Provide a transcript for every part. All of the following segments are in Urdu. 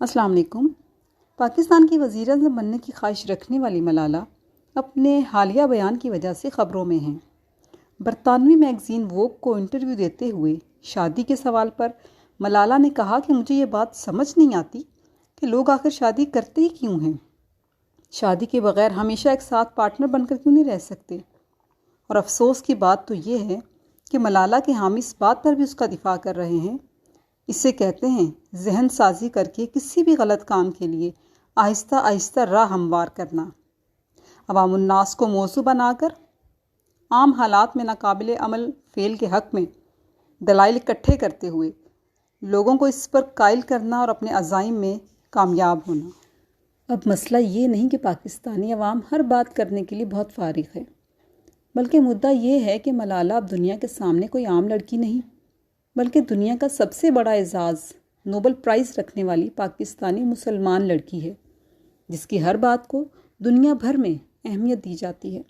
السلام علیکم۔ پاکستان کی وزیر اعظم بننے کی خواہش رکھنے والی ملالہ اپنے حالیہ بیان کی وجہ سے خبروں میں ہیں۔ برطانوی میگزین ووگ کو انٹرویو دیتے ہوئے شادی کے سوال پر ملالہ نے کہا کہ مجھے یہ بات سمجھ نہیں آتی کہ لوگ آخر شادی کرتے ہی کیوں ہیں۔ شادی کے بغیر ہمیشہ ایک ساتھ پارٹنر بن کر کیوں نہیں رہ سکتے؟ اور افسوس کی بات تو یہ ہے کہ ملالہ کے حامی اس بات پر بھی اس کا دفاع کر رہے ہیں۔ اسے کہتے ہیں ذہن سازی کر کے کسی بھی غلط کام کے لیے آہستہ آہستہ راہ ہموار کرنا، عوام الناس کو موضوع بنا کر عام حالات میں ناقابل عمل فعل کے حق میں دلائل اکٹھے کرتے ہوئے لوگوں کو اس پر قائل کرنا اور اپنے عزائم میں کامیاب ہونا۔ اب مسئلہ یہ نہیں کہ پاکستانی عوام ہر بات کرنے کے لیے بہت فارغ ہے، بلکہ مدعا یہ ہے کہ ملالہ اب دنیا کے سامنے کوئی عام لڑکی نہیں، بلکہ دنیا کا سب سے بڑا اعزاز نوبل پرائز رکھنے والی پاکستانی مسلمان لڑکی ہے، جس کی ہر بات کو دنیا بھر میں اہمیت دی جاتی ہے۔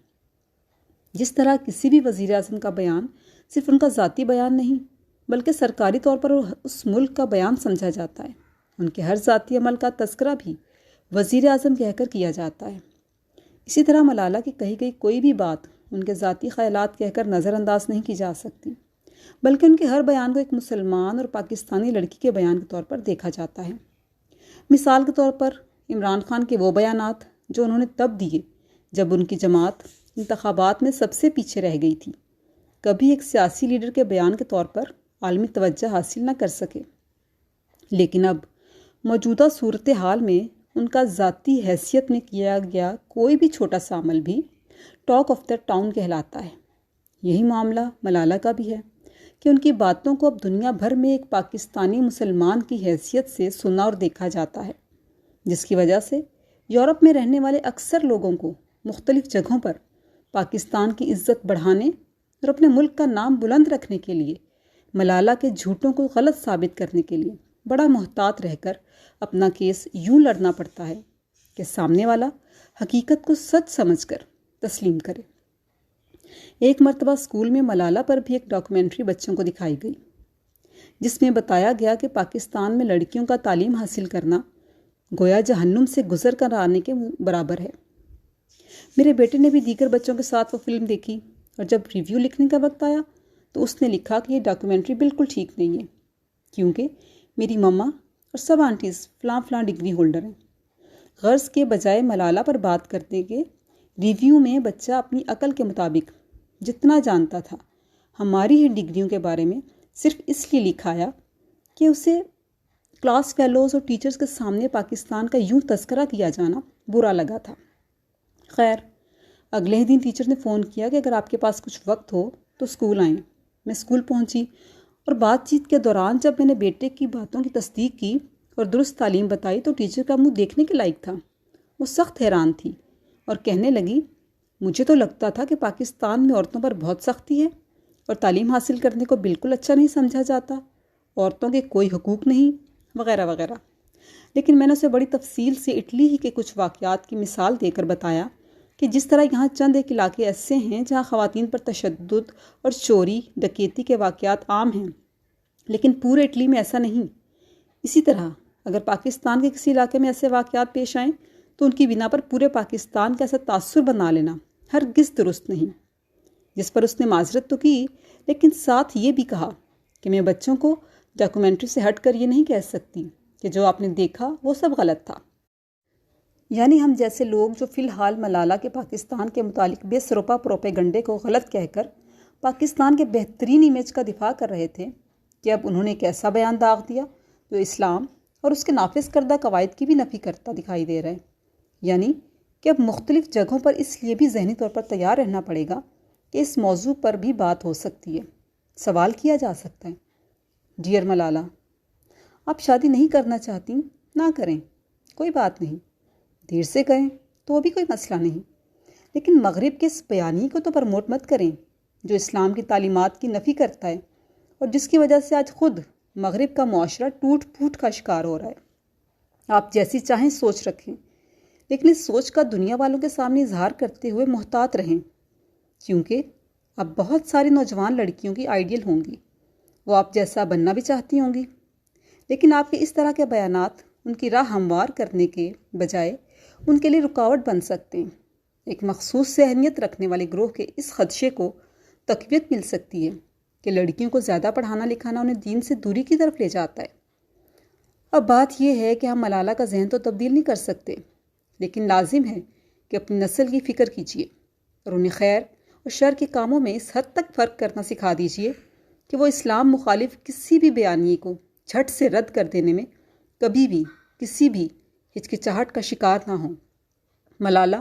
جس طرح کسی بھی وزیر اعظم کا بیان صرف ان کا ذاتی بیان نہیں، بلکہ سرکاری طور پر اس ملک کا بیان سمجھا جاتا ہے، ان کے ہر ذاتی عمل کا تذکرہ بھی وزیر اعظم کہہ کر کیا جاتا ہے۔ اسی طرح ملالہ کی کہی گئی کوئی بھی بات ان کے ذاتی خیالات کہہ کر نظر انداز نہیں کی جا سکتی، بلکہ ان کے ہر بیان کو ایک مسلمان اور پاکستانی لڑکی کے بیان کے طور پر دیکھا جاتا ہے۔ مثال کے طور پر عمران خان کے وہ بیانات جو انہوں نے تب دیے جب ان کی جماعت انتخابات میں سب سے پیچھے رہ گئی تھی، کبھی ایک سیاسی لیڈر کے بیان کے طور پر عالمی توجہ حاصل نہ کر سکے، لیکن اب موجودہ صورتحال میں ان کا ذاتی حیثیت میں کیا گیا کوئی بھی چھوٹا سا عمل بھی ٹاک آف دا ٹاؤن کہلاتا ہے۔ یہی معاملہ ملالہ کا بھی ہے کہ ان کی باتوں کو اب دنیا بھر میں ایک پاکستانی مسلمان کی حیثیت سے سنا اور دیکھا جاتا ہے، جس کی وجہ سے یورپ میں رہنے والے اکثر لوگوں کو مختلف جگہوں پر پاکستان کی عزت بڑھانے اور اپنے ملک کا نام بلند رکھنے کے لیے ملالہ کے جھوٹوں کو غلط ثابت کرنے کے لیے بڑا محتاط رہ کر اپنا کیس یوں لڑنا پڑتا ہے کہ سامنے والا حقیقت کو سچ سمجھ کر تسلیم کرے۔ ایک مرتبہ اسکول میں ملالہ پر بھی ایک ڈاکومنٹری بچوں کو دکھائی گئی، جس میں بتایا گیا کہ پاکستان میں لڑکیوں کا تعلیم حاصل کرنا گویا جہنم سے گزر کر آنے کے برابر ہے۔ میرے بیٹے نے بھی دیگر بچوں کے ساتھ وہ فلم دیکھی، اور جب ریویو لکھنے کا وقت آیا تو اس نے لکھا کہ یہ ڈاکومنٹری بالکل ٹھیک نہیں ہے، کیونکہ میری مما اور سب آنٹیز فلاں فلاں ڈگری ہولڈر ہیں۔ غرض کے بجائے ملالہ پر بات کرنے کے ریویو میں بچہ اپنی عقل کے مطابق جتنا جانتا تھا ہماری ہی ڈگریوں کے بارے میں صرف اس لیے لکھایا کہ اسے کلاس فیلوز اور ٹیچرز کے سامنے پاکستان کا یوں تذکرہ کیا جانا برا لگا تھا۔ خیر، اگلے ہی دن ٹیچر نے فون کیا کہ اگر آپ کے پاس کچھ وقت ہو تو اسکول آئیں۔ میں اسکول پہنچی اور بات چیت کے دوران جب میں نے بیٹے کی باتوں کی تصدیق کی اور درست تعلیم بتائی تو ٹیچر کا منہ دیکھنے کے لائق تھا۔ وہ سخت حیران تھی اور کہنے لگی، مجھے تو لگتا تھا کہ پاکستان میں عورتوں پر بہت سختی ہے اور تعلیم حاصل کرنے کو بالکل اچھا نہیں سمجھا جاتا، عورتوں کے کوئی حقوق نہیں، وغیرہ وغیرہ۔ لیکن میں نے اسے بڑی تفصیل سے اٹلی ہی کے کچھ واقعات کی مثال دے کر بتایا کہ جس طرح یہاں چند ایک علاقے ایسے ہیں جہاں خواتین پر تشدد اور چوری ڈکیتی کے واقعات عام ہیں، لیکن پورے اٹلی میں ایسا نہیں۔ اسی طرح اگر پاکستان کے کسی علاقے میں ایسے واقعات پیش آئیں تو ان کی بنا پر پورے پاکستان کا ایسا تاثر بنا لینا ہرگز درست نہیں۔ جس پر اس نے معذرت تو کی، لیکن ساتھ یہ بھی کہا کہ میں بچوں کو ڈاکومنٹری سے ہٹ کر یہ نہیں کہہ سکتی کہ جو آپ نے دیکھا وہ سب غلط تھا۔ یعنی ہم جیسے لوگ جو فی الحال ملالہ کے پاکستان کے متعلق بے سروپا پروپیگنڈے کو غلط کہہ کر پاکستان کے بہترین امیج کا دفاع کر رہے تھے، کہ اب انہوں نے ایک ایسا بیان داغ دیا جو اسلام اور اس کے نافذ کردہ قواعد کی بھی نفی کرتا دکھائی دے رہا ہے۔ یعنی کہ اب مختلف جگہوں پر اس لیے بھی ذہنی طور پر تیار رہنا پڑے گا کہ اس موضوع پر بھی بات ہو سکتی ہے، سوال کیا جا سکتا ہے۔ ڈیئر ملالہ، آپ شادی نہیں کرنا چاہتی، نہ کریں، کوئی بات نہیں، دیر سے کریں تو بھی کوئی مسئلہ نہیں، لیکن مغرب کے اس بیانی کو تو پروموٹ مت کریں جو اسلام کی تعلیمات کی نفی کرتا ہے اور جس کی وجہ سے آج خود مغرب کا معاشرہ ٹوٹ پھوٹ کا شکار ہو رہا ہے۔ آپ جیسی چاہیں سوچ رکھیں، لیکن اس سوچ کا دنیا والوں کے سامنے اظہار کرتے ہوئے محتاط رہیں، کیونکہ اب بہت ساری نوجوان لڑکیوں کی آئیڈیل ہوں گی، وہ آپ جیسا بننا بھی چاہتی ہوں گی، لیکن آپ کے اس طرح کے بیانات ان کی راہ ہموار کرنے کے بجائے ان کے لیے رکاوٹ بن سکتے ہیں۔ ایک مخصوص ذہنیت رکھنے والے گروہ کے اس خدشے کو تقویت مل سکتی ہے کہ لڑکیوں کو زیادہ پڑھانا لکھانا انہیں دین سے دوری کی طرف لے جاتا ہے۔ اب بات یہ ہے کہ ہم ملالہ کا ذہن تو تبدیل نہیں کر سکتے، لیکن لازم ہے کہ اپنی نسل کی فکر کیجیے اور انہیں خیر اور شر کے کاموں میں اس حد تک فرق کرنا سکھا دیجیے کہ وہ اسلام مخالف کسی بھی بیانیے کو جھٹ سے رد کر دینے میں کبھی بھی کسی بھی ہچکچاہٹ کا شکار نہ ہوں۔ ملالہ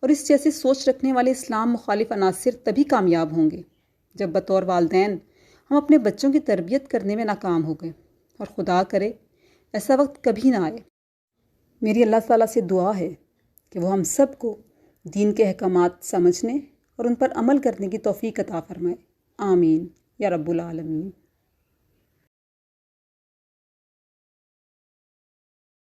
اور اس جیسے سوچ رکھنے والے اسلام مخالف عناصر تبھی کامیاب ہوں گے جب بطور والدین ہم اپنے بچوں کی تربیت کرنے میں ناکام ہو گئے، اور خدا کرے ایسا وقت کبھی نہ آئے۔ میری اللہ تعالیٰ سے دعا ہے کہ وہ ہم سب کو دین کے احکامات سمجھنے اور ان پر عمل کرنے کی توفیق عطا فرمائے۔ آمین یا رب العالمین۔